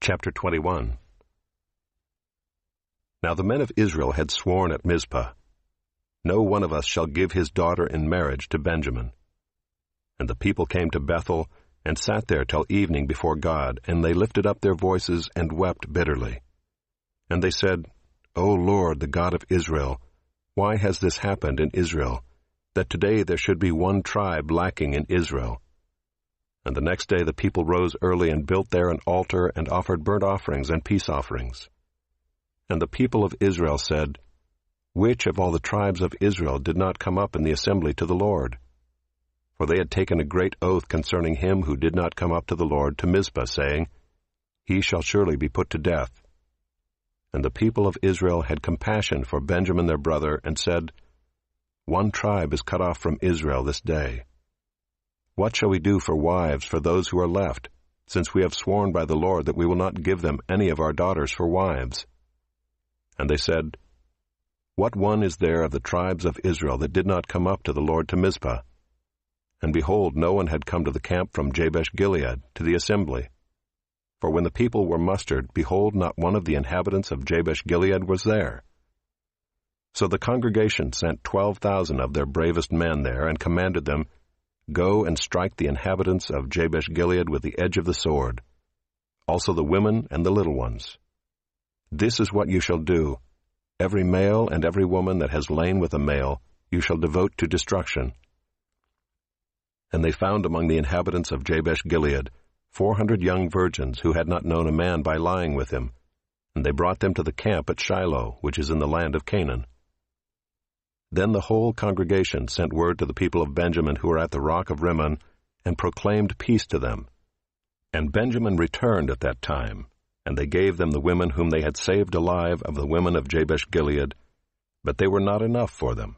Chapter 21. Now the men of Israel had sworn at Mizpah, "No one of us shall give his daughter in marriage to Benjamin." And the people came to Bethel, and sat there till evening before God, and they lifted up their voices and wept bitterly. And they said, "O Lord, the God of Israel, why has this happened in Israel, that today there should be one tribe lacking in Israel?" And the next day the people rose early and built there an altar and offered burnt offerings and peace offerings. And the people of Israel said, "Which of all the tribes of Israel did not come up in the assembly to the Lord?" For they had taken a great oath concerning him who did not come up to the Lord to Mizpah, saying, "He shall surely be put to death." And the people of Israel had compassion for Benjamin their brother, and said, "One tribe is cut off from Israel this day. What shall we do for wives for those who are left, since we have sworn by the Lord that we will not give them any of our daughters for wives?" And they said, "What one is there of the tribes of Israel that did not come up to the Lord to Mizpah?" And behold, no one had come to the camp from Jabesh-Gilead to the assembly. For when the people were mustered, behold, not one of the inhabitants of Jabesh-Gilead was there. So the congregation sent 12,000 of their bravest men there, and commanded them, "Go and strike the inhabitants of Jabesh-Gilead with the edge of the sword, also the women and the little ones. This is what you shall do. Every male and every woman that has lain with a male you shall devote to destruction." And they found among the inhabitants of Jabesh-Gilead 400 young virgins who had not known a man by lying with him, and they brought them to the camp at Shiloh, which is in the land of Canaan. Then the whole congregation sent word to the people of Benjamin who were at the rock of Rimmon, and proclaimed peace to them. And Benjamin returned at that time, and they gave them the women whom they had saved alive of the women of Jabesh-Gilead, but they were not enough for them.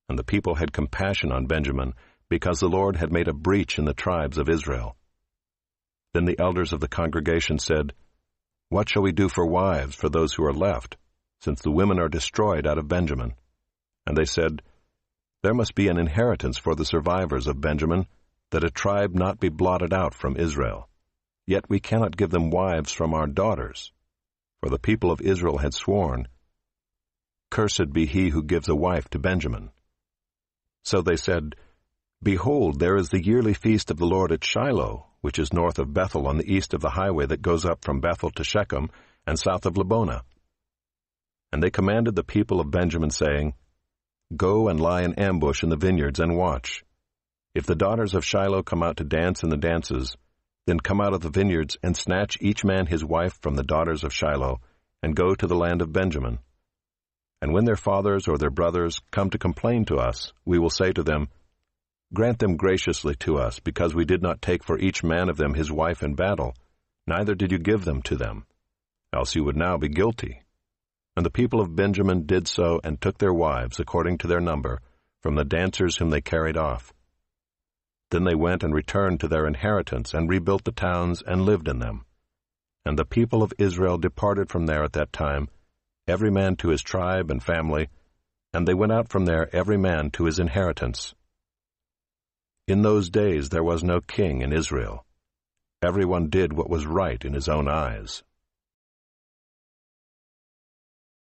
And the people had compassion on Benjamin, because the Lord had made a breach in the tribes of Israel. Then the elders of the congregation said, "What shall we do for wives for those who are left, since the women are destroyed out of Benjamin?" And they said, "There must be an inheritance for the survivors of Benjamin, that a tribe not be blotted out from Israel. Yet we cannot give them wives from our daughters." For the people of Israel had sworn, "Cursed be he who gives a wife to Benjamin." So they said, "Behold, there is the yearly feast of the Lord at Shiloh, which is north of Bethel on the east of the highway that goes up from Bethel to Shechem, and south of Lebonah." And they commanded the people of Benjamin, saying, "Go and lie in ambush in the vineyards and watch. If the daughters of Shiloh come out to dance in the dances, then come out of the vineyards and snatch each man his wife from the daughters of Shiloh, and go to the land of Benjamin. And when their fathers or their brothers come to complain to us, we will say to them, Grant them graciously to us, because we did not take for each man of them his wife in battle, neither did you give them to them, else you would now be guilty." And the people of Benjamin did so, and took their wives according to their number, from the dancers whom they carried off. Then they went and returned to their inheritance, and rebuilt the towns, and lived in them. And the people of Israel departed from there at that time, every man to his tribe and family, and they went out from there every man to his inheritance. In those days there was no king in Israel. Everyone did what was right in his own eyes.